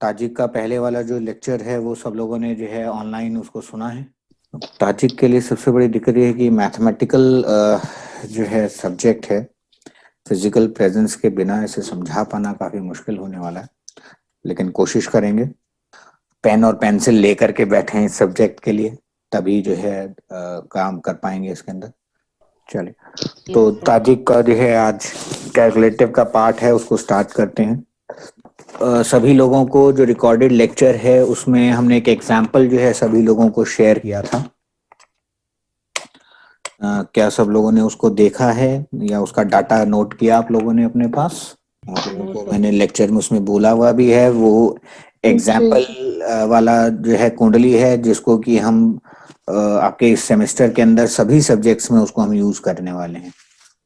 Tajik का पहले वाला जो लेक्चर है वो सब लोगों ने जो है ऑनलाइन उसको सुना है। ताजिक के लिए सबसे बड़ी दिक्कत ये है कि मैथमेटिकल जो है सब्जेक्ट है, फिजिकल प्रेजेंस के बिना इसे समझा पाना काफी मुश्किल होने वाला है, लेकिन कोशिश करेंगे। पेन और पेंसिल लेकर के बैठे हैं इस सब्जेक्ट के लिए, तभी जो है काम कर पाएंगे इसके अंदर। चलिए, तो ताजिक का जो है आज कैलकुलेटिव का पार्ट है, उसको स्टार्ट करते हैं। सभी लोगों को जो रिकॉर्डेड लेक्चर है उसमें हमने एक एग्जाम्पल जो है सभी लोगों को शेयर किया था। क्या सब लोगों ने उसको देखा है या उसका डाटा नोट किया आप लोगों ने अपने पास? आप लोगों को मैंने लेक्चर में उसमें बोला हुआ भी है, वो एग्जाम्पल वाला जो है कुंडली है जिसको कि हम आपके इस सेमेस्टर के अंदर सभी सब्जेक्ट्स में उसको हम यूज करने वाले हैं।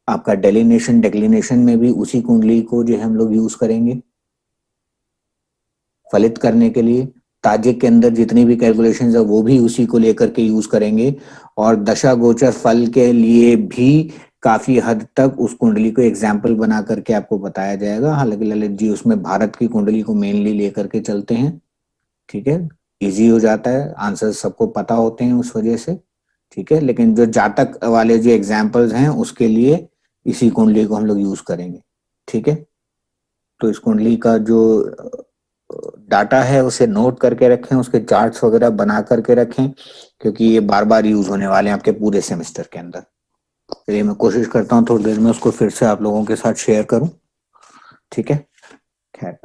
आपका डेलिनेशन डिक्लिनेशन में भी उसी कुंडली को जो है हम लोग यूज करेंगे फलित करने के लिए। ताजिक के अंदर जितनी भी कैलकुलेशंस है वो भी उसी को लेकर के यूज करेंगे, और दशा गोचर फल के लिए भी काफी हद तक उस कुंडली को एग्जाम्पल बना करके आपको बताया जाएगा। हालांकि ललित जी उसमें भारत की कुंडली को मेनली लेकर के चलते हैं, ठीक है, इजी हो जाता है, आंसर सबको पता होते हैं उस वजह से, ठीक है। लेकिन जो जातक वाले जो एग्जाम्पल्स हैं उसके लिए इसी कुंडली को हम लोग यूज करेंगे, ठीक है। तो इस कुंडली का जो डाटा है उसे नोट करके रखें, उसके चार्ट्स वगैरह बना करके रखें, क्योंकि ये बार बार यूज होने वाले हैं आपके पूरे सेमेस्टर के अंदर। चलिए, मैं कोशिश करता हूँ थोड़ी देर में उसको फिर से आप लोगों के साथ शेयर करूं, ठीक है। खैर,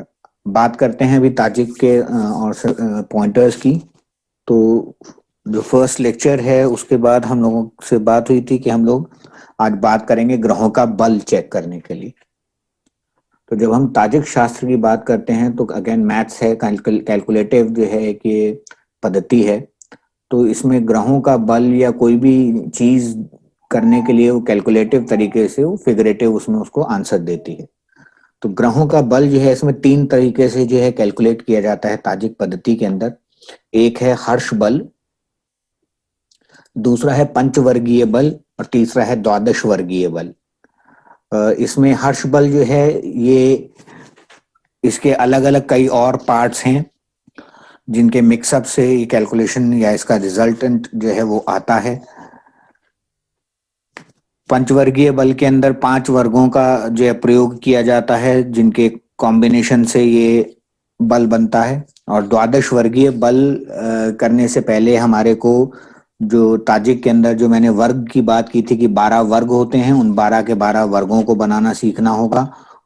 बात करते हैं अभी ताजिक के और पॉइंटर्स की। तो जो फर्स्ट लेक्चर है उसके बाद हम लोगों से बात हुई थी कि हम लोग आज बात करेंगे ग्रहों का बल चेक करने के लिए। तो जब हम ताजिक शास्त्र की बात करते हैं तो अगेन मैथ्स है, कैलकुलेटिव जो है एक ये पद्धति है। तो इसमें ग्रहों का बल या कोई भी चीज करने के लिए वो कैलकुलेटिव तरीके से वो फिगरेटिव उसमें उसको आंसर देती है। तो ग्रहों का बल जो है इसमें तीन तरीके से जो है कैलकुलेट किया जाता है ताजिक पद्धति के अंदर। एक है हर्ष बल, दूसरा है पंचवर्गीय बल, और तीसरा है द्वादश वर्गीय बल। इसमें हर्ष बल जो है ये इसके अलग अलग कई और पार्ट्स हैं जिनके मिक्सअप से ये कैलकुलेशन या इसका रिजल्टेंट जो है वो आता है। पंचवर्गीय बल के अंदर 5 वर्गों का जो है प्रयोग किया जाता है जिनके कॉम्बिनेशन से ये बल बनता है। और द्वादश वर्गीय बल करने से पहले हमारे को जो ताजिक के अंदर जो मैंने वर्ग की बात की थी कि 12 वर्ग होते हैं, उन 12 के 12 वर्गों को बनाना सीखना होगा।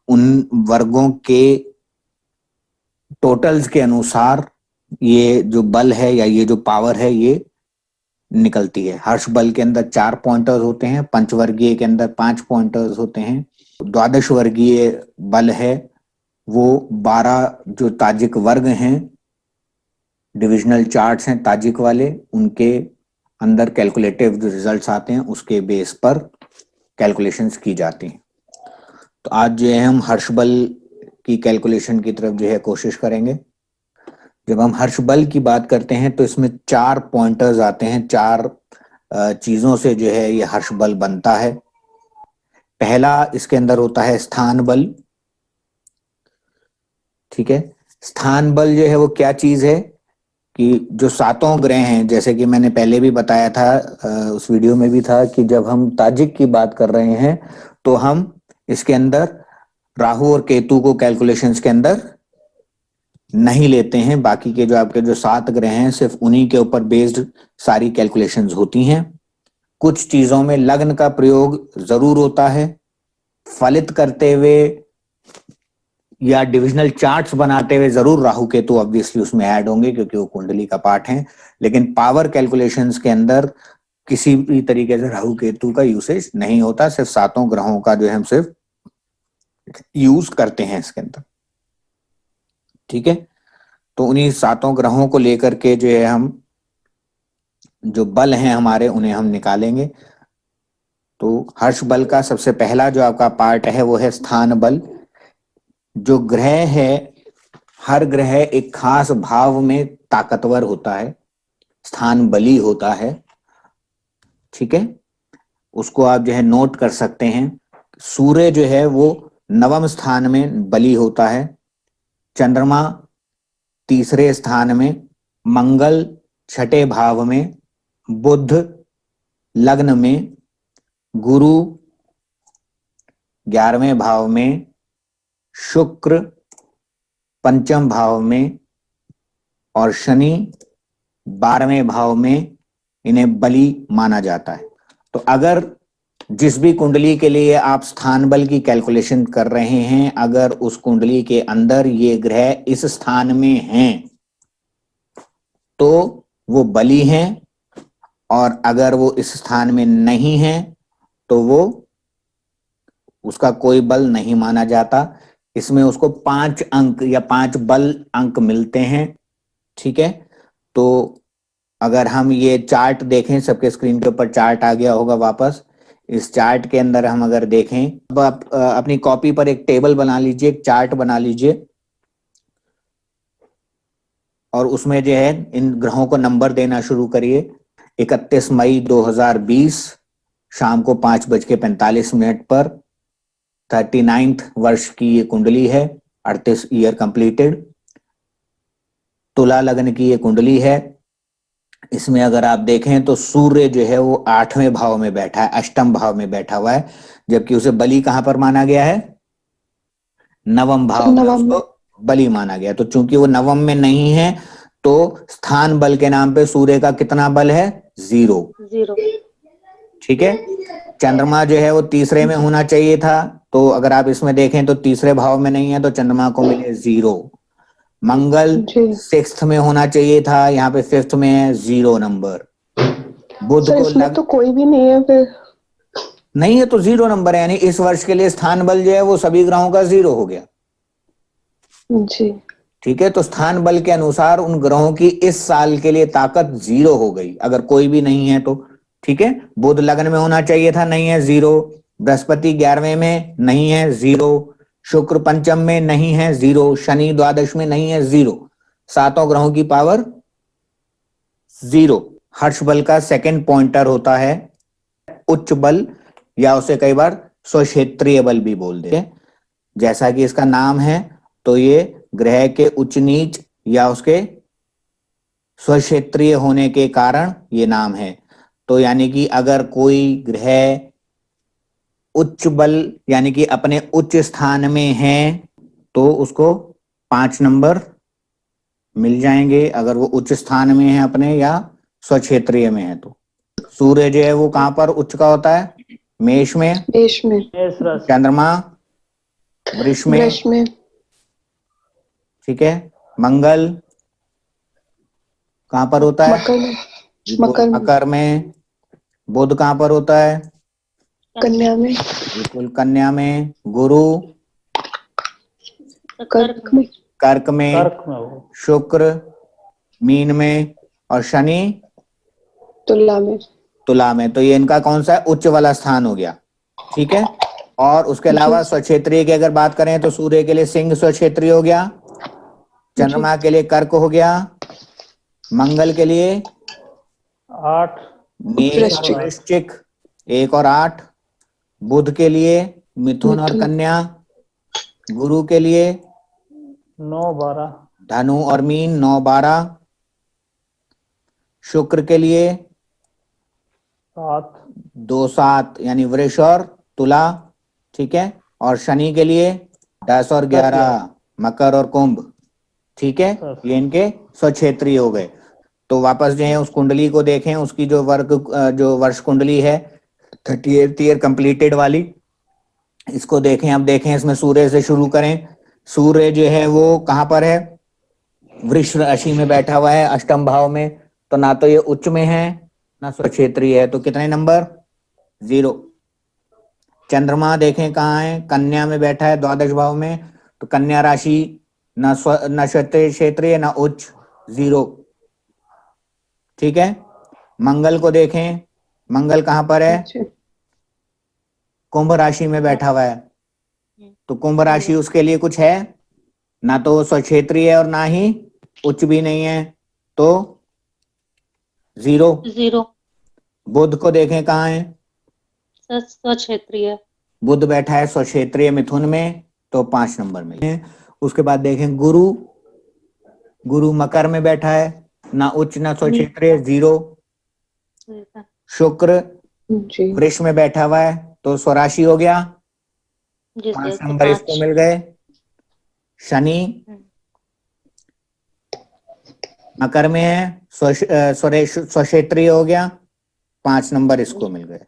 उन वर्गों के टोटल्स के अनुसार ये जो बल है या ये जो पावर है ये निकलती है। हर्ष बल के अंदर 4 पॉइंटर्स होते हैं, पंचवर्गीय के अंदर 5 पॉइंटर्स होते हैं, द्वादश वर्गीय बल है वो 12 जो ताजिक वर्ग हैं, डिविजनल चार्ट्स हैं ताजिक वाले, उनके अंदर कैलकुलेटिव जो रिजल्ट्स आते हैं उसके बेस पर कैलकुलेशंस की जाती हैं। तो आज जो है हम हर्ष बल की कैलकुलेशन की तरफ जो है कोशिश करेंगे। जब हम हर्ष बल की बात करते हैं तो इसमें 4 पॉइंटर्स आते हैं, 4 चीजों से जो है ये हर्ष बल बनता है। पहला इसके अंदर होता है स्थान बल, ठीक है। स्थान बल जो है वो क्या चीज है कि जो सातों ग्रह हैं, जैसे कि मैंने पहले भी बताया था, उस वीडियो में भी था कि जब हम ताजिक की बात कर रहे हैं तो हम इसके अंदर राहु और केतु को कैलकुलेशंस के अंदर नहीं लेते हैं। बाकी के जो आपके जो 7 ग्रह हैं सिर्फ उन्हीं के ऊपर बेस्ड सारी कैलकुलेशंस होती हैं। कुछ चीजों में लग्न का प्रयोग जरूर होता है, फलित करते हुए या डिविजनल चार्ट्स बनाते हुए जरूर राहु केतु ऑब्वियसली उसमें ऐड होंगे क्योंकि वो कुंडली का पार्ट है। लेकिन पावर कैलकुलेशंस के अंदर किसी भी तरीके से राहु केतु का यूसेज नहीं होता, सिर्फ सातों ग्रहों का जो है हम सिर्फ यूज करते हैं इसके अंदर, ठीक है। तो उन्हीं सातों ग्रहों को लेकर के जो है हम जो बल हैं हमारे उन्हें हम निकालेंगे। तो हर्ष बल का सबसे पहला जो आपका पार्ट है वो है स्थान बल। जो ग्रह है, हर ग्रह एक खास भाव में ताकतवर होता है, स्थान बली होता है, ठीक है। उसको आप जो है नोट कर सकते हैं। सूर्य जो है वो नवम स्थान में बली होता है, चंद्रमा तीसरे स्थान में, मंगल छठे भाव में, बुध लग्न में, गुरु 11वें भाव में, शुक्र पंचम भाव में और शनि 12वें भाव में इन्हें बली माना जाता है। तो अगर जिस भी कुंडली के लिए आप स्थान बल की कैलकुलेशन कर रहे हैं, अगर उस कुंडली के अंदर ये ग्रह इस स्थान में हैं तो वो बली हैं, और अगर वो इस स्थान में नहीं है तो वो उसका कोई बल नहीं माना जाता। इसमें उसको 5 अंक या 5 बल अंक मिलते हैं। ठीक है, तो अगर हम ये चार्ट देखें, सबके स्क्रीन के ऊपर चार्ट आ गया होगा वापस, इस चार्ट के अंदर हम अगर देखें, अब आप अपनी कॉपी पर एक टेबल बना लीजिए, एक चार्ट बना लीजिए, और उसमें जो है इन ग्रहों को नंबर देना शुरू करिए। 31 मई 2020 शाम को 5:45 पर 39th वर्ष की ये कुंडली है, 38 ईयर कंप्लीटेड, तुला लग्न की ये कुंडली है। इसमें अगर आप देखें तो सूर्य जो है वो 8वें भाव में बैठा है, अष्टम भाव में बैठा हुआ है, जबकि उसे बली कहां पर माना गया है? नवम भाव में उसको बली माना गया। तो चूंकि वो नवम में नहीं है तो स्थान बल के नाम पे सूर्य का कितना बल है? 0। ठीक है, चंद्रमा जो है वो तीसरे में होना चाहिए था, तो अगर आप इसमें देखें तो तीसरे भाव में नहीं है, तो चंद्रमा को मिले 0। मंगल 6th में होना चाहिए था, यहाँ पे 5th में है, 0 नंबर। बुध को इसमें तो कोई भी नहीं है फिर? नहीं है तो 0 नंबर है, यानी इस वर्ष के लिए स्थान बल जो है वो सभी ग्रहों का 0 हो गया जी। ठीक है, तो स्थान बल के अनुसार उन ग्रहों की इस साल के लिए ताकत 0 हो गई, अगर कोई भी नहीं है तो। ठीक है, बुध लग्न में होना चाहिए था, नहीं है, 0। बृहस्पति 11वें में नहीं है, 0। शुक्र पंचम में नहीं है, 0। शनि द्वादश में नहीं है, 0। सातों ग्रहों की पावर 0। हर्ष बल का सेकंड पॉइंटर होता है उच्च बल, या उसे कई बार स्वक्षेत्रीय बल भी बोल देते हैं। जैसा कि इसका नाम है, तो ये ग्रह के उच्च नीच या उसके स्वक्षेत्रीय होने के कारण ये नाम है। तो यानी कि अगर कोई ग्रह उच्च बल यानी कि अपने उच्च स्थान में है तो उसको 5 नंबर मिल जाएंगे, अगर वो उच्च स्थान में है अपने या स्वक्षेत्रीय में है तो। सूर्य जो है वो कहां पर उच्च का होता है? मेष में। मेष में। चंद्रमा वृष में। ठीक है, मंगल कहां पर होता है? मकर में। मकर में। बुध कहां पर होता है? कन्या में। बिल्कुल कन्या में। गुरु कर्क में। शुक्र मीन में, और शनि तुला में। तो ये इनका कौन सा है? उच्च वाला स्थान हो गया। ठीक है, और उसके अलावा स्वक्षेत्रीय की अगर बात करें तो सूर्य के लिए सिंह स्वक्षेत्रीय हो गया, चंद्रमा के लिए कर्क हो गया, मंगल के लिए 8 वृश्चिक 1 और 8, बुध के लिए मिथुन और कन्या, गुरु के लिए 9-12, धनु और मीन 9-12, शुक्र के लिए 7, 2-7 यानी वृष और तुला। ठीक है, और शनि के लिए 10 और 11 मकर और कुंभ। ठीक है, ये इनके स्वक्षेत्रीय हो गए। तो वापस जो है उस कुंडली को देखें, उसकी जो वर्ष कुंडली है 38th ईयर कंप्लीटेड वाली, इसको देखें। अब देखें, इसमें सूर्य से शुरू करें। सूर्य जो है वो कहां पर है? वृष राशि में बैठा हुआ है, अष्टम भाव में। तो ना तो ये उच्च में है ना स्वक्षेत्रीय है, तो कितने नंबर? 0। चंद्रमा देखें कहाँ है? कन्या में बैठा है, द्वादश भाव में। तो कन्या राशि न क्षेत्रीय न उच्च, 0। ठीक है, मंगल को देखें, मंगल कहां पर है? कुंभ राशि में बैठा हुआ है। तो कुंभ राशि उसके लिए कुछ है? ना तो स्वक्षेत्रीय है और ना ही उच्च भी नहीं है, तो 0। बुध को देखें कहाँ है? स्वक्षेत्रीय। बुध बैठा है स्वक्षेत्रीय मिथुन में, तो 5 नंबर में। उसके बाद देखें गुरु गुरु मकर में बैठा है, ना उच्च ना स्वक्षेत्रीय, 0। शुक्र जी वृष में बैठा हुआ है तो स्वराशि हो गया, 5 नंबर इसको मिल गए। शनि मकर में है, स्वक्षेत्रीय हो गया, 5 नंबर इसको मिल गए।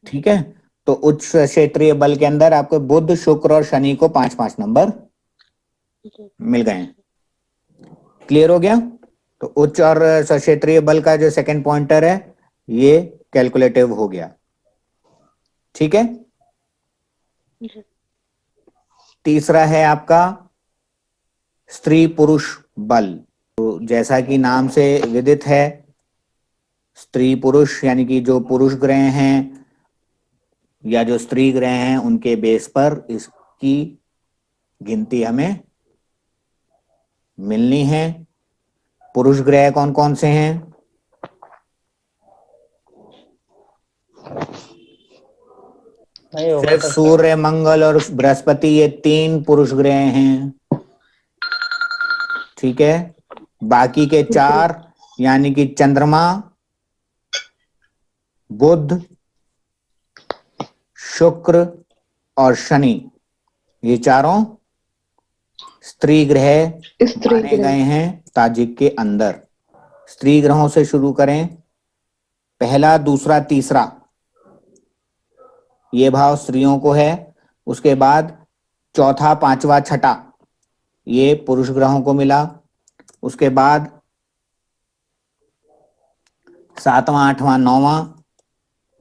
ठीक है, तो उच्च क्षेत्रीय बल के अंदर आपको बुध शुक्र और शनि को 5-5 नंबर मिल गए हैं। क्लियर हो गया? तो उच्च और सक्षेत्रीय बल का जो सेकंड पॉइंटर है ये कैलकुलेटिव हो गया। ठीक है, तीसरा है आपका स्त्री पुरुष बल। तो जैसा कि नाम से विदित है, स्त्री पुरुष यानी कि जो पुरुष ग्रह हैं या जो स्त्री ग्रह हैं उनके बेस पर इसकी गिनती हमें मिलनी है। पुरुष ग्रह कौन कौन से हैं? नहीं होगा सिर्फ सर। सूर्य मंगल और बृहस्पति, ये 3 पुरुष ग्रह हैं। ठीक है, बाकी के 4 यानी कि चंद्रमा, बुध, शुक्र और शनि, ये चारों स्त्री ग्रह स्त्री माने ग्रह। गए हैं ताजिक के अंदर। स्त्री ग्रहों से शुरू करें, पहला दूसरा तीसरा ये भाव स्त्रियों को है। उसके बाद चौथा पांचवा छठा ये पुरुष ग्रहों को मिला। उसके बाद 7वां 8वां 9वां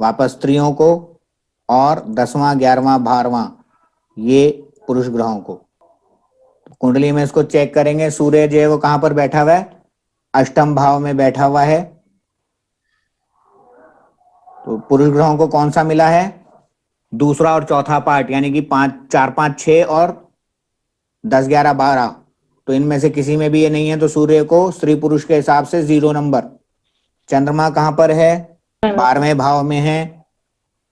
वापस स्त्रियों को, और 10वां 11वां 12वां ये पुरुष ग्रहों को। कुंडली में इसको चेक करेंगे, सूर्य जो है वो कहां पर बैठा हुआ है? अष्टम भाव में बैठा हुआ है। तो पुरुष ग्रहों को कौन सा मिला है? दूसरा और चौथा पार्ट, यानी कि 5 4 5 6 और 10 11 12। तो इनमें से किसी में भी ये नहीं है, तो सूर्य को स्त्री पुरुष के हिसाब से 0 नंबर। चंद्रमा कहां पर है? 12वें भाव में है।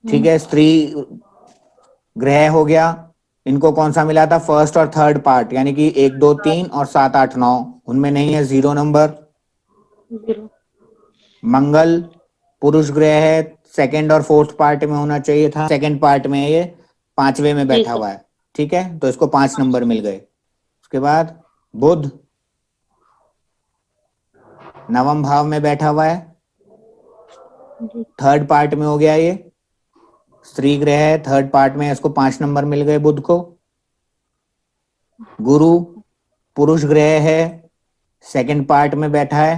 ठीक है, स्त्री ग्रह हो गया। इनको कौन सा मिला था? फर्स्ट और थर्ड पार्ट, यानी कि 1 2 3 और 7 8 9, उनमें नहीं है, 0 नंबर। मंगल पुरुष ग्रह है, सेकंड और फोर्थ पार्ट में होना चाहिए था, सेकंड पार्ट में है, ये 5वें में बैठा हुआ है। ठीक है, तो इसको 5 नंबर मिल गए। उसके बाद बुध 9वें भाव में बैठा हुआ है, थर्ड पार्ट में हो गया, ये स्त्री ग्रह है, थर्ड पार्ट में, इसको 5 नंबर मिल गए बुध को। गुरु पुरुष ग्रह है, सेकंड पार्ट में बैठा है,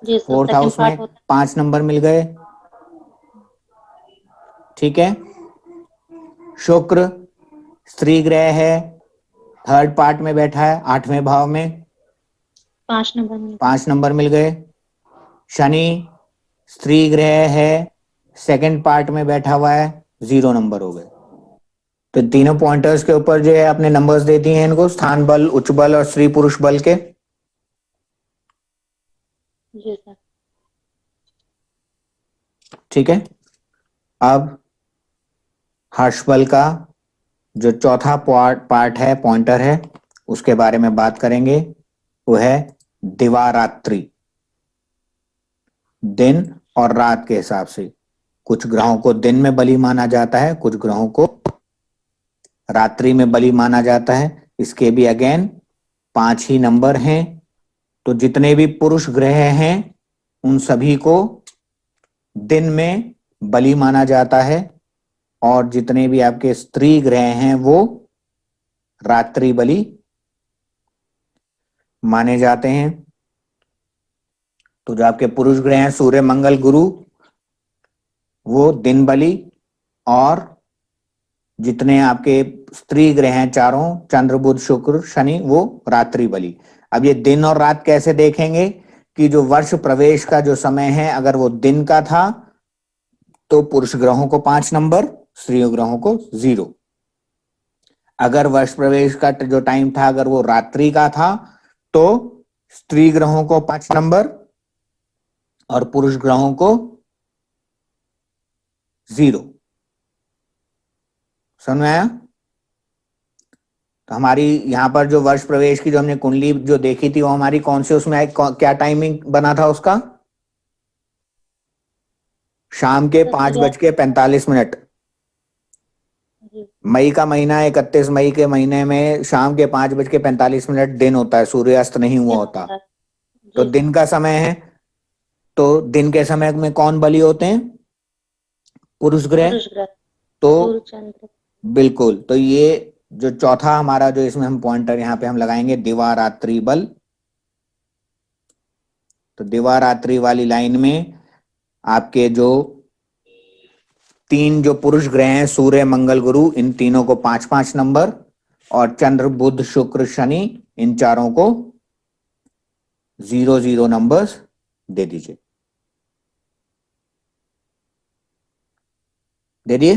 फोर्थ हाउस में, 5 नंबर मिल गए। ठीक है, शुक्र स्त्री ग्रह है, थर्ड पार्ट में बैठा है, 8वें भाव में, 5 नंबर मिल गए। शनि स्त्री ग्रह है, सेकंड पार्ट में बैठा हुआ है, 0 नंबर हो गए। तो तीनों पॉइंटर्स के ऊपर जो है आपने नंबर्स दे दिए हैं इनको, स्थान बल, उच्च बल और स्त्री पुरुष बल के। ठीक है, अब हर्ष बल का जो चौथा पार्ट है, पॉइंटर है, उसके बारे में बात करेंगे। वो है दिवारात्रि, दिन और रात के हिसाब से। कुछ ग्रहों को दिन में बलि माना जाता है, कुछ ग्रहों को रात्रि में बलि माना जाता है। इसके भी अगेन 5 ही नंबर हैं। तो जितने भी पुरुष ग्रह हैं उन सभी को दिन में बलि माना जाता है, और जितने भी आपके स्त्री ग्रह हैं वो रात्रि बलि माने जाते हैं। तो जो आपके पुरुष ग्रह हैं सूर्य मंगल गुरु, वो दिन बलि, और जितने आपके स्त्री ग्रह हैं चारों, चंद्र बुध शुक्र शनि, वो रात्रि बलि। अब ये दिन और रात कैसे देखेंगे कि जो वर्ष प्रवेश का जो समय है, अगर वो दिन का था तो पुरुष ग्रहों को 5 नंबर, स्त्री ग्रहों को 0। अगर वर्ष प्रवेश का जो टाइम था अगर वो रात्रि का था तो स्त्री ग्रहों को 5 नंबर और पुरुष ग्रहों को 0। समझ में आया? तो हमारी यहाँ पर जो वर्ष प्रवेश की जो हमने कुंडली जो देखी थी वो हमारी कौन से उसमें क्या टाइमिंग बना था उसका? शाम के 5:45। जी मई का महीना 31 मई के महीने में शाम के 5:45 दिन होता है, सूर्यास्त नहीं हुआ दिन होता। होता है। तो जी दिन का समय है, तो दिन के समय में कौन बली होते हैं? पुरुष ग्रह। पुरुष ग्रह, तो सूर्य चंद्र। बिल्कुल, तो ये जो चौथा हमारा जो इसमें हम पॉइंटर यहाँ पे हम लगाएंगे दिवा रात्रि बल। तो दिवा रात्रि वाली लाइन में आपके जो तीन जो पुरुष ग्रह हैं सूर्य मंगल गुरु, इन तीनों को 5-5 नंबर, और चंद्र बुध शुक्र शनि इन चारों को 0-0 नंबर्स दे दीजिए। दे दिए।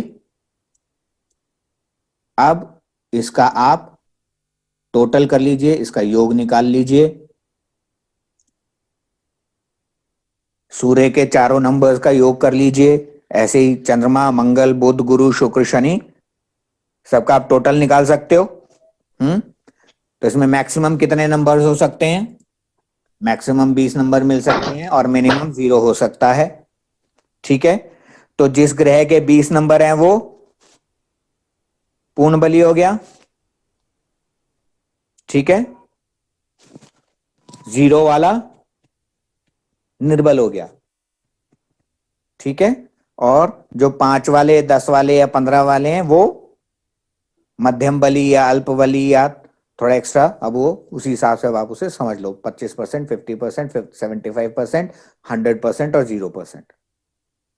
अब इसका आप टोटल कर लीजिए, इसका योग निकाल लीजिए। सूर्य के चारों नंबर्स का योग कर लीजिए, ऐसे ही चंद्रमा मंगल बुध गुरु शुक्र शनि सबका आप टोटल निकाल सकते हो। तो इसमें मैक्सिमम कितने नंबर्स हो सकते हैं? मैक्सिमम 20 नंबर मिल सकते हैं और मिनिमम 0 हो सकता है। ठीक है, तो जिस ग्रह के 20 नंबर हैं वो पूर्ण बली हो गया। ठीक है, 0 वाला निर्बल हो गया। ठीक है, और जो 5 वाले 10 वाले या 15 वाले हैं वो मध्यम बली या अल्प बली या थोड़ा एक्स्ट्रा, अब वो उसी हिसाब से अब आप उसे समझ लो, 25%, 50%, 75%, 100% और 0%।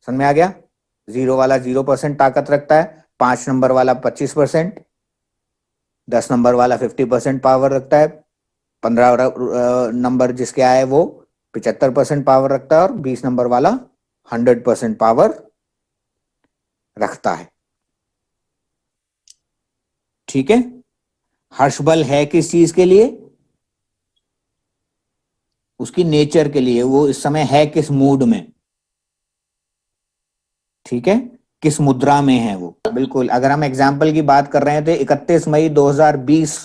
समझ में आ गया? 0 वाला 0% ताकत रखता है, 5 नंबर वाला 25%, 10 नंबर वाला 50% पावर रखता है, 15 नंबर जिसके आए वो 75% पावर रखता है, और 20 नंबर वाला 100% पावर रखता है। ठीक है, हर्ष बल है किस चीज के लिए? उसकी नेचर के लिए, वो इस समय है किस मूड में। ठीक है, किस मुद्रा में है वो। बिल्कुल, अगर हम एग्जाम्पल की बात कर रहे थे 31 मई 2020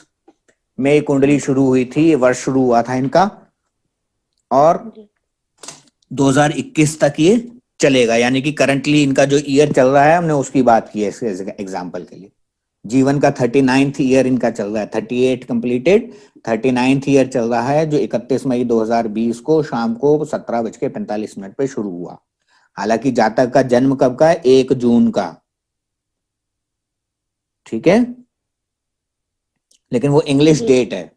में ये कुंडली शुरू हुई थी, ये वर्ष शुरू हुआ था इनका, और जी 2021 तक ये चलेगा, यानी कि करंटली इनका जो ईयर चल रहा है हमने उसकी बात की है इसके एग्जाम्पल के लिए। जीवन का 39th ईयर इनका चल रहा है, 38 कंप्लीटेड, 39th ईयर चल रहा है, जो 31 मई 2020 को शाम को 17:45 पे शुरू हुआ। हालांकि जातक का जन्म कब का है? 1 जून का। ठीक है, लेकिन वो इंग्लिश जी डेट है।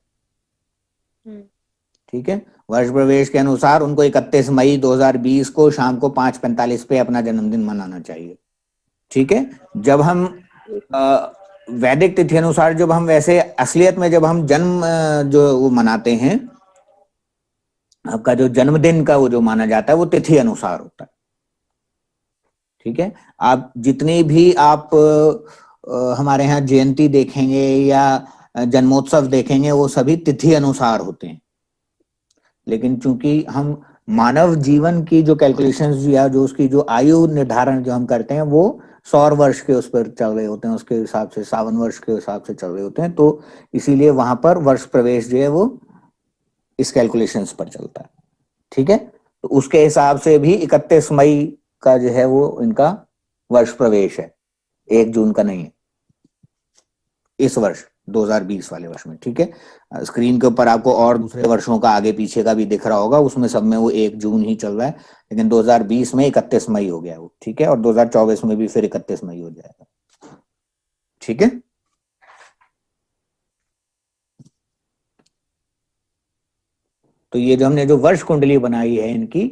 ठीक है, वर्ष प्रवेश के अनुसार उनको 31 मई 2020 को शाम को 5:45 पे अपना जन्मदिन मनाना चाहिए। ठीक है, जब हम वैदिक तिथि अनुसार, जब हम वैसे असलियत में जब हम जन्म जो वो मनाते हैं, आपका जो जन्मदिन का वो जो माना जाता है वो तिथि अनुसार होता है। ठीक है, आप जितनी भी आप हमारे यहाँ जयंती देखेंगे या जन्मोत्सव देखेंगे वो सभी तिथि अनुसार होते हैं। लेकिन चूंकि हम मानव जीवन की जो कैलकुलेशंस या जो उसकी जो आयु निर्धारण जो हम करते हैं वो सौर वर्ष के उस पर चल रहे होते हैं, उसके हिसाब से सावन वर्ष के हिसाब से चल रहे होते हैं, तो इसीलिए वहां पर वर्ष प्रवेश जो है वो इस कैलकुलेशंस पर चलता है। ठीक है, तो उसके हिसाब से भी 31 मई का जो है वो इनका वर्ष प्रवेश है, 1 जून का नहीं है इस वर्ष 2020 वाले वर्ष में। ठीक है, स्क्रीन के ऊपर आपको और दूसरे वर्षों का आगे पीछे का भी दिख रहा होगा, उसमें सब में वो 1 जून ही चल रहा है, लेकिन 2020 में 31 मई हो गया वो। ठीक है, और 2024 में भी फिर 31 मई हो जाएगा। ठीक है, तो ये जो हमने जो वर्ष कुंडली बनाई है इनकी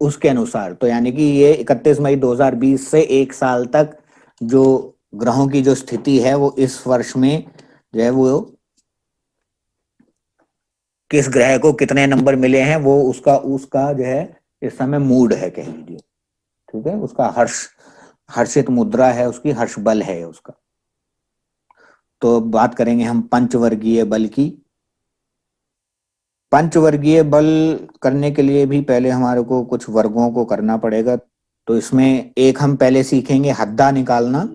उसके अनुसार, तो यानी कि ये 31 मई 2020 से 1 साल तक जो ग्रहों की जो स्थिति है वो इस वर्ष में जो है वो किस ग्रह को कितने नंबर मिले हैं वो उसका उसका जो है इस समय मूड है कह लीजिए। ठीक है, उसका हर्षित मुद्रा है, उसकी हर्ष बल है उसका। तो बात करेंगे हम पंचवर्गीय बल की। पंचवर्गीय बल करने के लिए भी पहले हमारे को कुछ वर्गों को करना पड़ेगा। तो इसमें एक हम पहले सीखेंगे हद्दा निकालना,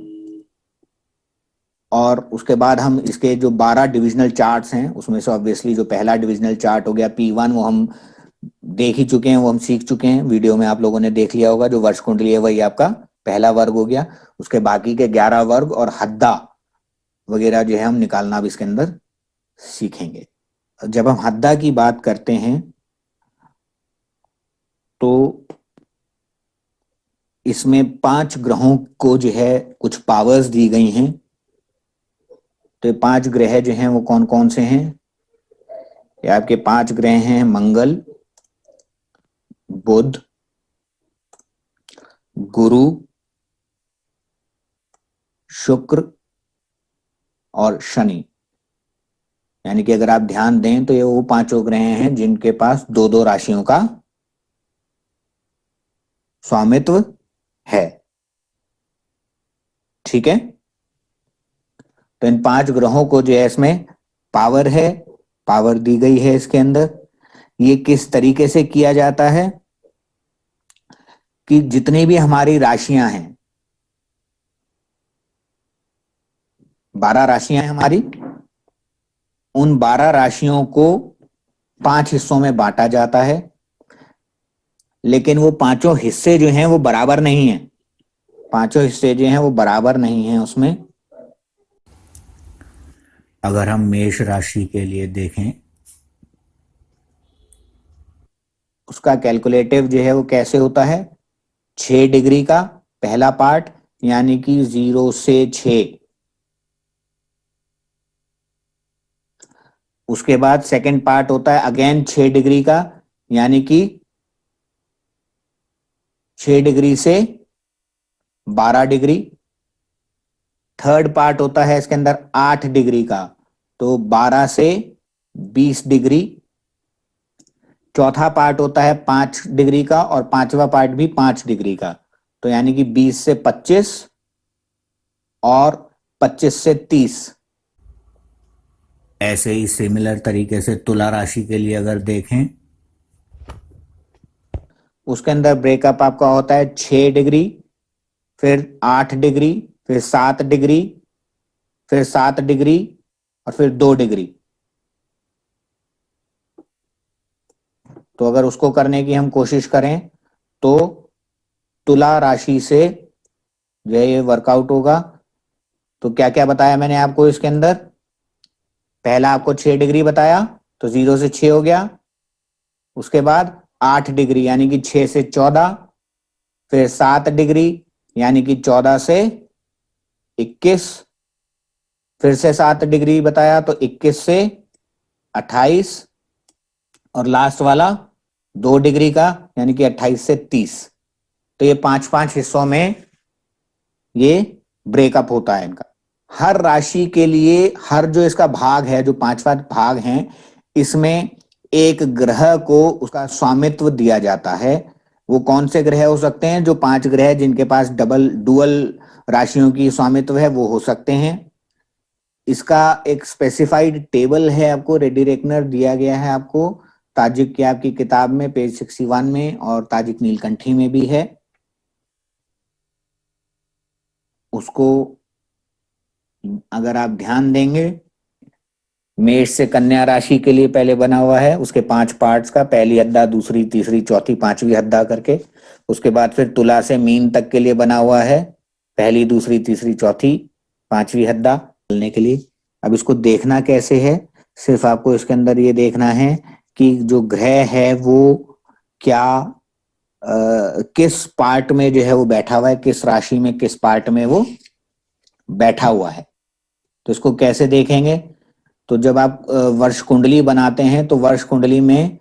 और उसके बाद हम इसके जो 12 डिविजनल चार्ट्स हैं उसमें से ऑब्वियसली जो पहला डिविजनल चार्ट हो गया P1 वो हम देख ही चुके हैं, वो हम सीख चुके हैं, वीडियो में आप लोगों ने देख लिया होगा। जो वर्ष कुंडली है वही आपका पहला वर्ग हो गया। उसके बाकी के 11 वर्ग और हद्दा वगैरह जो है हम निकालना अब इसके अंदर सीखेंगे। जब हम हद्दा की बात करते हैं तो इसमें 5 ग्रहों को जो है कुछ पावर्स दी गई हैं। तो ये 5 ग्रह जो हैं वो कौन कौन से हैं? ये आपके 5 ग्रह हैं मंगल, बुध, गुरु, शुक्र और शनि। यानी कि अगर आप ध्यान दें तो ये वो 5 ग्रह हैं जिनके पास 2-2 राशियों का स्वामित्व है। ठीक है, तो इन 5 ग्रहों को जो है इसमें पावर है, पावर दी गई है इसके अंदर। ये किस तरीके से किया जाता है कि जितनी भी हमारी राशियां हैं, 12 राशियां हैं हमारी, उन 12 राशियों को 5 हिस्सों में बांटा जाता है, लेकिन वो पांचों हिस्से जो हैं वो बराबर नहीं है। पांचों हिस्से जो हैं वो बराबर नहीं है उसमें। अगर हम मेष राशि के लिए देखें, उसका कैलकुलेटिव जो है वो कैसे होता है? 6 डिग्री का पहला पार्ट, यानी कि 0 से 6। उसके बाद सेकंड पार्ट होता है अगेन 6 डिग्री का, यानी कि 6 डिग्री से 12 डिग्री। थर्ड पार्ट होता है इसके अंदर 8 डिग्री का, तो 12 से 20 डिग्री। चौथा पार्ट होता है 5 डिग्री का और पांचवा पार्ट भी 5 डिग्री का, तो यानी कि 20 से 25 और 25 से 30। ऐसे ही सिमिलर तरीके से तुला राशि के लिए अगर देखें, उसके अंदर ब्रेकअप आपका होता है 6 डिग्री, फिर 8 डिग्री, फिर 7 डिग्री, फिर 7 डिग्री और फिर 2 डिग्री। तो अगर उसको करने की हम कोशिश करें तो तुला राशि से जो है ये वर्कआउट होगा। तो क्या क्या बताया मैंने आपको इसके अंदर? पहला आपको 6 डिग्री बताया, तो 0 से 6 हो गया। उसके बाद 8 डिग्री यानी कि 6 से 14, फिर 7 डिग्री यानी कि 14 से 21, फिर से 7 डिग्री बताया तो 21 से 28, और लास्ट वाला 2 डिग्री का यानी कि 28 से 30। तो ये 5-5 हिस्सों में ये ब्रेकअप होता है इनका। हर राशि के लिए हर जो इसका भाग है, जो 5-5 भाग हैं, इसमें एक ग्रह को उसका स्वामित्व दिया जाता है। वो कौन से ग्रह हो सकते हैं? जो 5 ग्रह जिनके पास डुअल राशियों की स्वामित्व है वो हो सकते हैं। इसका एक स्पेसिफाइड टेबल है, आपको रेडी रेकनर दिया गया है आपको ताजिक की आपकी किताब में पेज 61 में, और ताजिक नीलकंठी में भी है। उसको अगर आप ध्यान देंगे, मेष से कन्या राशि के लिए पहले बना हुआ है, उसके 5 पार्ट्स का, पहली हद्दा, दूसरी, तीसरी, चौथी, 5वीं हद्दा करके। उसके बाद फिर तुला से मीन तक के लिए बना हुआ है, पहली, दूसरी, तीसरी, चौथी, 5वीं हद्दा चलने के लिए। अब इसको देखना कैसे है? सिर्फ आपको इसके अंदर ये देखना है कि जो ग्रह है वो क्या किस पार्ट में जो है वो बैठा हुआ है, किस राशि में किस पार्ट में वो बैठा हुआ है। तो इसको कैसे देखेंगे? तो जब आप वर्ष कुंडली बनाते हैं तो वर्ष कुंडली में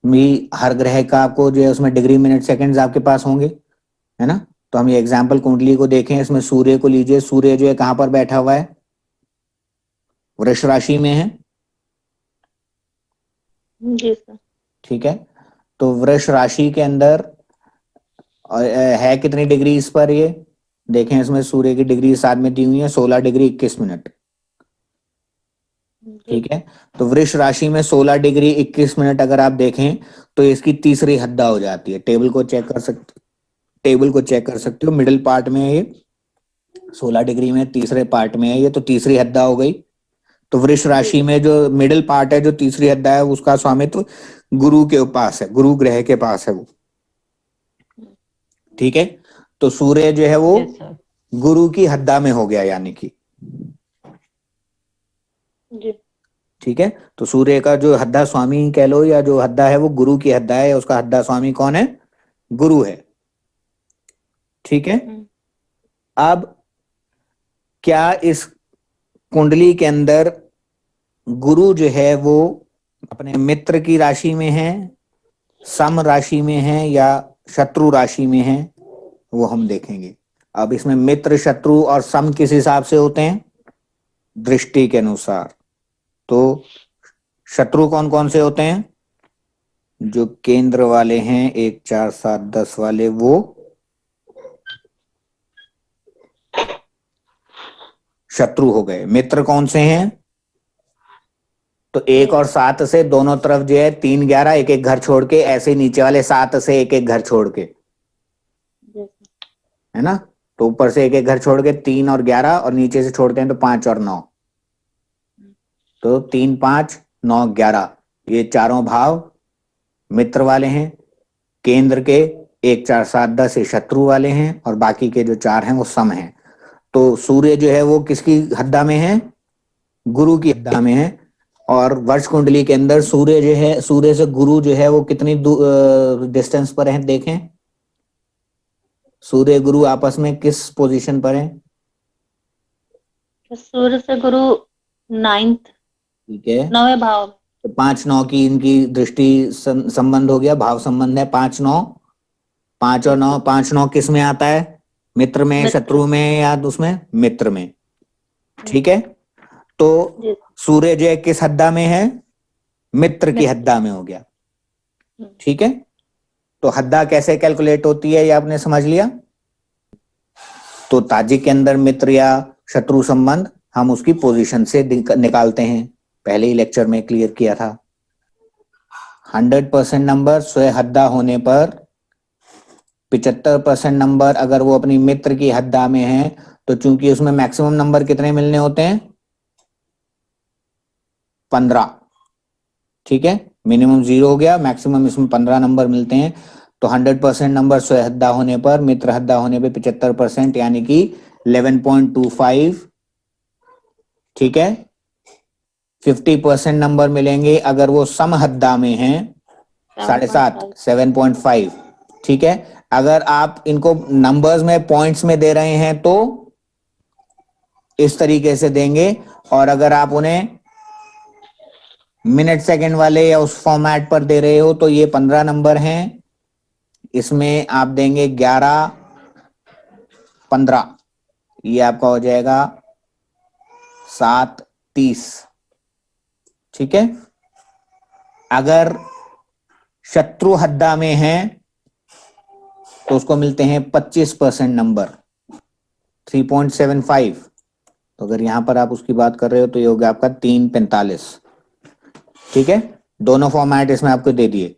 भी हर ग्रह का आपको जो है उसमें डिग्री, मिनट, सेकंड्स आपके पास होंगे, है ना? तो हम ये एग्जाम्पल कुंडली को देखें, इसमें सूर्य को लीजिए। सूर्य जो है कहां पर बैठा हुआ है? वृष राशि में है। जी सर। ठीक है, तो वृष राशि के अंदर है कितनी डिग्री इस पर? ये देखें, इसमें सूर्य की डिग्री साथ में दी हुई है 16 डिग्री 21 मिनट। जी ठीक है, तो वृष राशि में 16 डिग्री 21 मिनट अगर आप देखें तो इसकी तीसरी हद्दा हो जाती है। टेबल को चेक कर सकते हो, मिडिल पार्ट में ये 16 डिग्री में तीसरे पार्ट में है ये, तो तीसरी हद्दा हो गई। तो वृष राशि में जो मिडिल पार्ट है, जो तीसरी हद्दा है, उसका स्वामित्व गुरु के पास है, गुरु ग्रह के पास है वो। ठीक है, तो सूर्य जो है वो यस सर। गुरु की हद्दा में हो गया, यानी कि जी। ठीक है। तो सूर्य का जो हद्दा स्वामी कह लो, या जो हद्दा है वो गुरु की हद्दा है, उसका हद्दा स्वामी कौन है? गुरु है। ठीक है। अब क्या इस कुंडली के अंदर गुरु जो है वो अपने मित्र की राशि में है, सम राशि में है, या शत्रु राशि में है, वो हम देखेंगे। अब इसमें मित्र, शत्रु और सम किस हिसाब से होते हैं? दृष्टि के अनुसार। तो शत्रु कौन कौन से होते हैं? जो केंद्र वाले हैं, 1 4 7 10 वाले, वो शत्रु हो गए। मित्र कौन से हैं? तो 1 और 7 से दोनों तरफ जो है 3 11, एक एक घर छोड़ के, ऐसे नीचे वाले 7 से एक एक घर छोड़ के, है ना। तो ऊपर से एक एक घर छोड़ के 3 और 11, और नीचे से छोड़ते हैं तो 5 और 9। तो 3 5 9 11, ये चारों भाव मित्र वाले हैं। केंद्र के 1 4 7 10 ये शत्रु वाले हैं, और बाकी के जो 4 हैं वो सम हैं। तो सूर्य जो है वो किसकी हद्दा में है? गुरु की हद्दा में है। और वर्ष कुंडली के अंदर सूर्य जो है, सूर्य से गुरु जो है वो कितनी डिस्टेंस पर है? देखें, सूर्य गुरु आपस में किस पोजीशन पर है? तो सूर्य से गुरु 9th, ठीक है, 9वें भाव। तो 5 9 की इनकी दृष्टि संबंध हो गया, भाव संबंध है 5 9। 5 और 9, 5 9 किस में आता है? मित्र में, मित्र। शत्रु में, या उसमें? मित्र में। ठीक है, तो जी। सूर्य जो है किस हद्दा में है? मित्र की मित्र। हद्दा में हो गया। ठीक है, तो हद्दा कैसे कैलकुलेट होती है ये आपने समझ लिया। तो ताजिक के अंदर मित्र या शत्रु संबंध हम उसकी पोजीशन से निकालते हैं, पहले ही लेक्चर में क्लियर किया था। 100% नंबर स्वयं हद्दा होने पर 75% नंबर अगर वो अपनी मित्र की हद्दा में है, तो चूंकि उसमें मैक्सिमम नंबर कितने मिलने होते हैं? 15। ठीक है, मिनिमम 0 हो गया, मैक्सिमम इसमें 15 नंबर मिलते हैं। तो 100% नंबर स्वयं हद्दा होने पर, मित्र हद्दा होने पे 75%, यानी कि 11.25। ठीक है, 50% नंबर मिलेंगे अगर वो सम हद्दा में है, 7.5, 7.5। ठीक है, अगर आप इनको नंबर्स में, पॉइंट्स में दे रहे हैं तो इस तरीके से देंगे, और अगर आप उन्हें मिनट सेकंड वाले या उस फॉर्मेट पर दे रहे हो तो ये 15 नंबर हैं, इसमें आप देंगे 11 15, ये आपका हो जाएगा 7 30। ठीक है, अगर शत्रु हद्दा में है तो उसको मिलते हैं 25% नंबर, 3.75। तो अगर यहां पर आप उसकी बात कर रहे हो तो ये हो गया आपका 3.45। ठीक है, दोनों फॉर्मेट इसमें आपको दे दिए।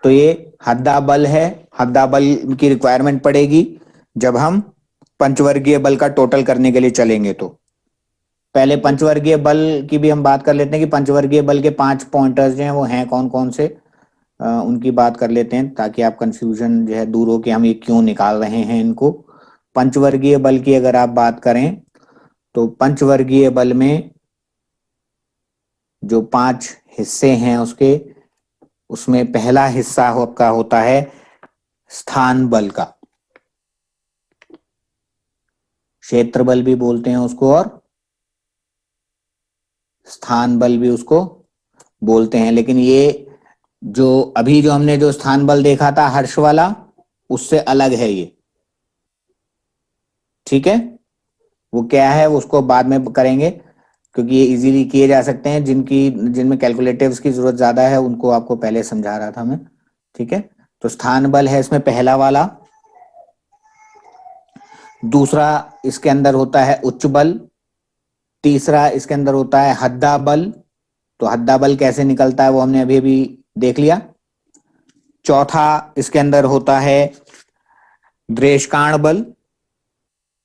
तो ये हद्दा बल है। हद्दा बल की रिक्वायरमेंट पड़ेगी जब हम पंचवर्गीय बल का टोटल करने के लिए चलेंगे। तो पहले पंचवर्गीय बल की भी हम बात कर लेते हैं कि पंचवर्गीय बल के 5 पॉइंटर्स जो हैं वो हैं कौन कौन से, उनकी बात कर लेते हैं, ताकि आप कंफ्यूजन जो है दूर हो कि हम ये क्यों निकाल रहे हैं इनको। पंचवर्गीय बल की अगर आप बात करें तो पंचवर्गीय बल में जो 5 हिस्से हैं उसके, उसमें पहला हिस्सा आपका होता है स्थान बल का। क्षेत्र बल भी बोलते हैं उसको, और स्थान बल भी उसको बोलते हैं। लेकिन ये जो अभी जो हमने जो स्थान बल देखा था हर्ष वाला, उससे अलग है ये। ठीक है, वो क्या है उसको बाद में करेंगे, क्योंकि ये इजीली किए जा सकते हैं। जिनमें कैलकुलेटिव्स की जरूरत ज्यादा है उनको आपको पहले समझा रहा था मैं। ठीक है, तो स्थान बल है इसमें पहला वाला। दूसरा इसके अंदर होता है उच्च बल। तीसरा इसके अंदर होता है हद्दा बल। तो हद्दा बल कैसे निकलता है वो हमने अभी अभी देख लिया। चौथा इसके अंदर होता है द्रेशकाण बल।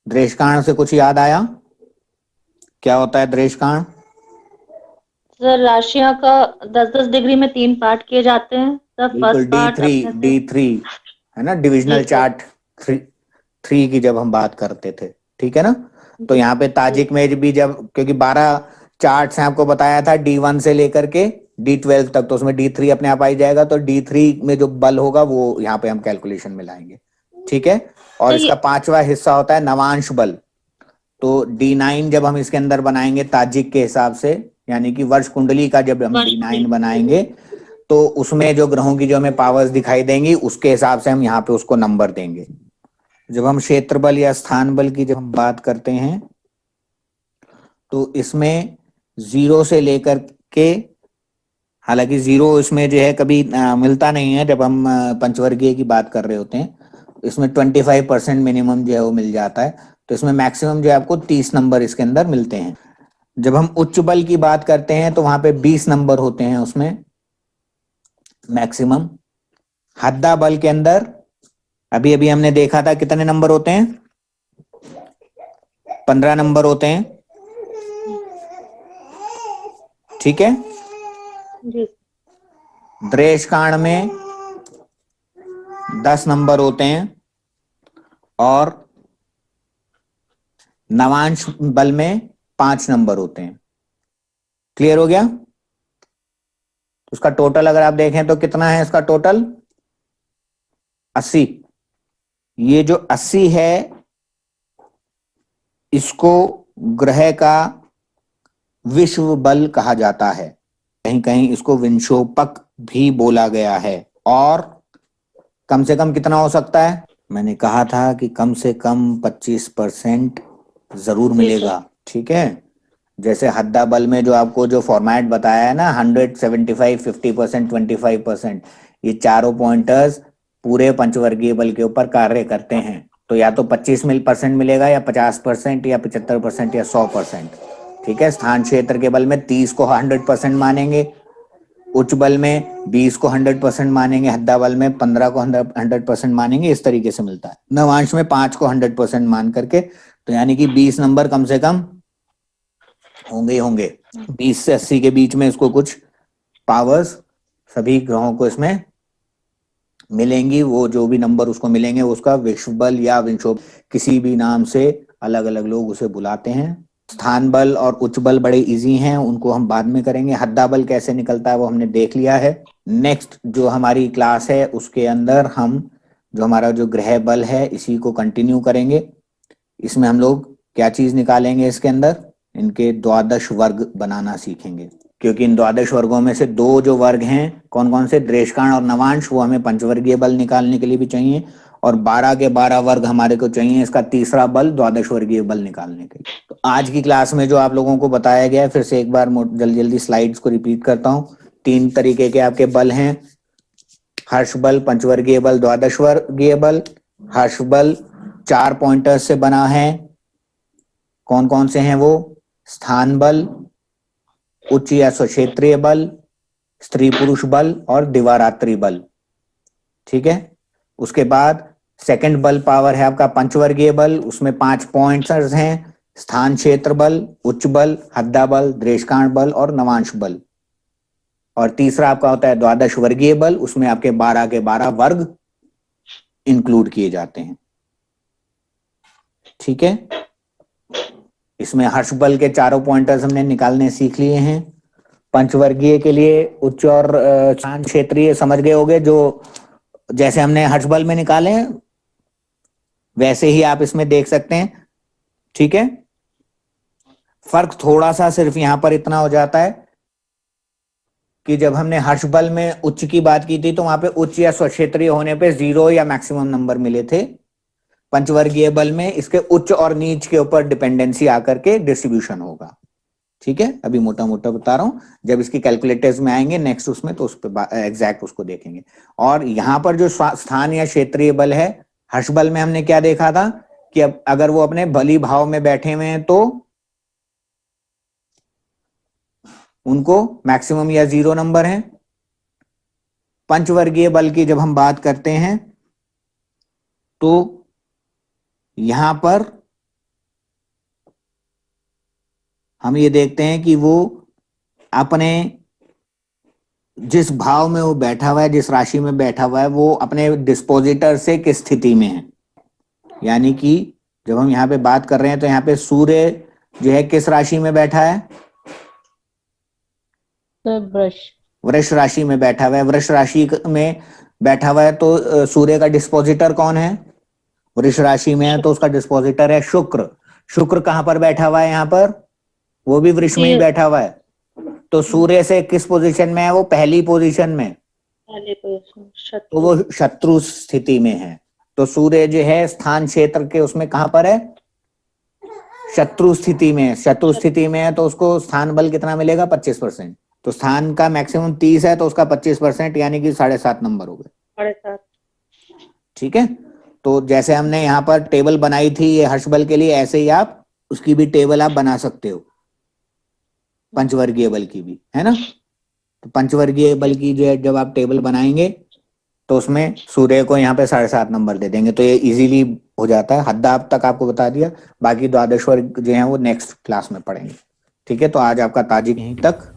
दृष्काण से कुछ याद आया? क्या होता है दृष्काण? सर राशियां का 10-10 डिग्री में 3 पार्ट किए जाते हैं सर। बिल्कुल, फर्स्ट पार्ट अपने से D3 है ना, जी डिविजनल सर। चार्ट 3 की जब हम बात करते थे, ठीक है ना। तो जी यहाँ पे ताजिक में भी जब, क्योंकि 12 चार्ट्स हैं आपको बताया था D1 से लेकर के D12 तक, तो उसमें D3 अपने आप आ ही जाएगा, तो D3 में जो बल होगा वो यहाँ पे हम कैलकुलेशन में लाएंगे, ठीक है। और सर इसका 5वां हिस्सा होता है नवांश बल। तो D9 जब हम इसके अंदर बनाएंगे ताजिक के हिसाब से, यानी कि वर्ष कुंडली का जब हम वर्ष D9 बनाएंगे, तो उसमें जो ग्रहों की जो हमें पावर्स दिखाई देंगी उसके हिसाब से हम यहाँ पे उसको नंबर देंगे। जब हम क्षेत्र बल या स्थान बल की जब हम बात करते हैं, तो इसमें 0 से लेकर के, हालांकि 0 इसमें जो है कभी मिलता नहीं है जब हम पंचवर्गीय की बात कर रहे होते हैं, इसमें 25% मिनिमम जो है वो मिल जाता है। तो इसमें मैक्सिमम जो है आपको 30 नंबर इसके अंदर मिलते हैं। जब हम उच्च बल की बात करते हैं तो वहां पे 20 नंबर होते हैं उसमें मैक्सिमम। हद्दा बल के अंदर अभी अभी हमने देखा था कितने नंबर होते हैं, 15 नंबर होते हैं, ठीक है। जी दृष्काण में 10 नंबर होते हैं और नवांश बल में 5 नंबर होते हैं। क्लियर हो गया? उसका टोटल अगर आप देखें तो कितना है इसका टोटल, 80। ये जो 80 है इसको ग्रह का विश्व बल कहा जाता है, कहीं कहीं इसको विंशोपक भी बोला गया है। और कम से कम कितना हो सकता है, मैंने कहा था कि कम से कम 25% जरूर जी मिलेगा, ठीक है। जैसे हद्दा बल में जो आपको जो फॉर्मेट बताया है ना, 100, 75, 50%, 25%, ये चारों पॉइंटर्स पूरे पंचवर्गीय बल के ऊपर कार्य करते हैं। तो या तो 25% मिलेगा, या 50%, या 75%, या 100%, ठीक है। स्थान क्षेत्र के बल में 30 को 100% मानेंगे, उच्च बल में 20 को 100% मानेंगे, हद्दा बल में 15 को 100% मानेंगे। इस तरीके से मिलता है। नवांश में 5 को 100% मान करके, तो यानी कि 20 नंबर कम से कम होंगे ही होंगे। 20 से 80 के बीच में इसको कुछ पावर्स सभी ग्रहों को इसमें मिलेंगी। वो जो भी नंबर उसको मिलेंगे उसका विश्व बल या विंशोप, किसी भी नाम से अलग अलग लोग उसे बुलाते हैं। स्थान बल और उच्च बल बड़े इजी हैं, उनको हम बाद में करेंगे। हद्दा बल कैसे निकलता है वो हमने देख लिया है। नेक्स्ट जो हमारी क्लास है उसके अंदर हम जो हमारा जो ग्रह बल है इसी को कंटिन्यू करेंगे। इसमें हम लोग क्या चीज निकालेंगे, इसके अंदर इनके द्वादश वर्ग बनाना सीखेंगे, क्योंकि इन द्वादश वर्गों में से 2 जो वर्ग हैं कौन कौन से, दृष्काण और नवांश, वो हमें पंचवर्गीय बल निकालने के लिए भी चाहिए, और 12 के 12 वर्ग हमारे को चाहिए इसका तीसरा बल, द्वादश वर्गीय बल निकालने के लिए। तो आज की क्लास में जो आप लोगों को बताया गया है, फिर से एक बार जल्दी जल्दी स्लाइड्स को रिपीट करता हूँ। 3 तरीके के आपके बल हैं, हर्ष बल, पंचवर्गीय बल, द्वादश वर्गीय बल। हर्ष बल 4 पॉइंटर्स से बना है, कौन कौन से हैं वो, स्थान बल, उच्च या स्वक्षेत्रीय बल, स्त्री पुरुष बल और दिवारात्रि बल, ठीक है। उसके बाद सेकंड बल पावर है आपका पंचवर्गीय बल, उसमें 5 पॉइंट्स हैं, स्थान क्षेत्र बल, उच्च बल, हद्दा बल, दृष्काण बल और नवांश बल। और तीसरा आपका होता है द्वादश वर्गीय बल, उसमें आपके 12 के 12 वर्ग इंक्लूड किए जाते हैं, ठीक है। इसमें हर्ष बल के चारों पॉइंटर्स हमने निकालने सीख लिए हैं। पंचवर्गीय के लिए उच्च और स्थान क्षेत्रीय समझ गए होंगे, जो जैसे हमने हर्ष बल में निकाले हैं वैसे ही आप इसमें देख सकते हैं, ठीक है। फर्क थोड़ा सा सिर्फ यहां पर इतना हो जाता है कि जब हमने हर्ष बल में उच्च की बात की थी तो वहां पे उच्च या स्वक्षेत्रीय होने पे 0 या मैक्सिमम नंबर मिले थे। पंचवर्गीय बल में इसके उच्च और नीच के ऊपर डिपेंडेंसी आकर के डिस्ट्रीब्यूशन होगा, ठीक है। अभी मोटा मोटा बता रहा हूं, जब इसकी कैलकुलेटर्स में आएंगे नेक्स्ट उसमें तो उस पर एग्जैक्ट उसको देखेंगे। और यहां पर जो स्थान या क्षेत्रीय बल है, हर्ष बल में हमने क्या देखा था कि अब अगर वो अपने बली भाव में बैठे हुए हैं तो उनको मैक्सिमम या 0 नंबर है। पंचवर्गीय बल की जब हम बात करते हैं तो यहां पर हम ये देखते हैं कि वो अपने जिस भाव में वो बैठा हुआ है, जिस राशि में बैठा हुआ है, वो अपने डिस्पोजिटर से किस स्थिति में है। यानी कि जब हम यहाँ पे बात कर रहे हैं तो यहाँ पे सूर्य जो है किस राशि में बैठा है, वृष। वृष राशि में बैठा हुआ है। वृष राशि में बैठा हुआ है तो सूर्य का डिस्पोजिटर कौन है, वृष राशि में है तो उसका डिस्पोजिटर है शुक्र। शुक्र कहां पर बैठा हुआ है, यहाँ पर, वो भी वृष में ही बैठा हुआ है। तो सूर्य से किस पोजीशन में है, वो पहली पोजीशन में, तो वो शत्रु स्थिति में है। तो सूर्य जो है स्थान क्षेत्र के उसमें कहां पर है, शत्रु स्थिति में है। शत्रु स्थिति में है तो उसको स्थान बल कितना मिलेगा, 25%। तो स्थान का मैक्सिमम 30 है तो उसका 25% यानी कि 7.5 नंबर हो गए। 7.5। ठीक है। तो जैसे हमने यहाँ पर टेबल बनाई थी ये हर्ष बल के लिए, ऐसे ही आप उसकी भी टेबल आप बना सकते हो, पंचवर्गीय बल की भी, है ना। तो पंचवर्गीय बल की जो है जब आप टेबल बनाएंगे तो उसमें सूर्य को यहाँ पे 7.5 नंबर दे देंगे, तो ये इजीली हो जाता है। हद्दा अब तक आपको बता दिया, बाकी द्वादश वर्ग जो है वो नेक्स्ट क्लास में पढ़ेंगे। ठीक है, तो आज आपका ताजिक यहीं तक।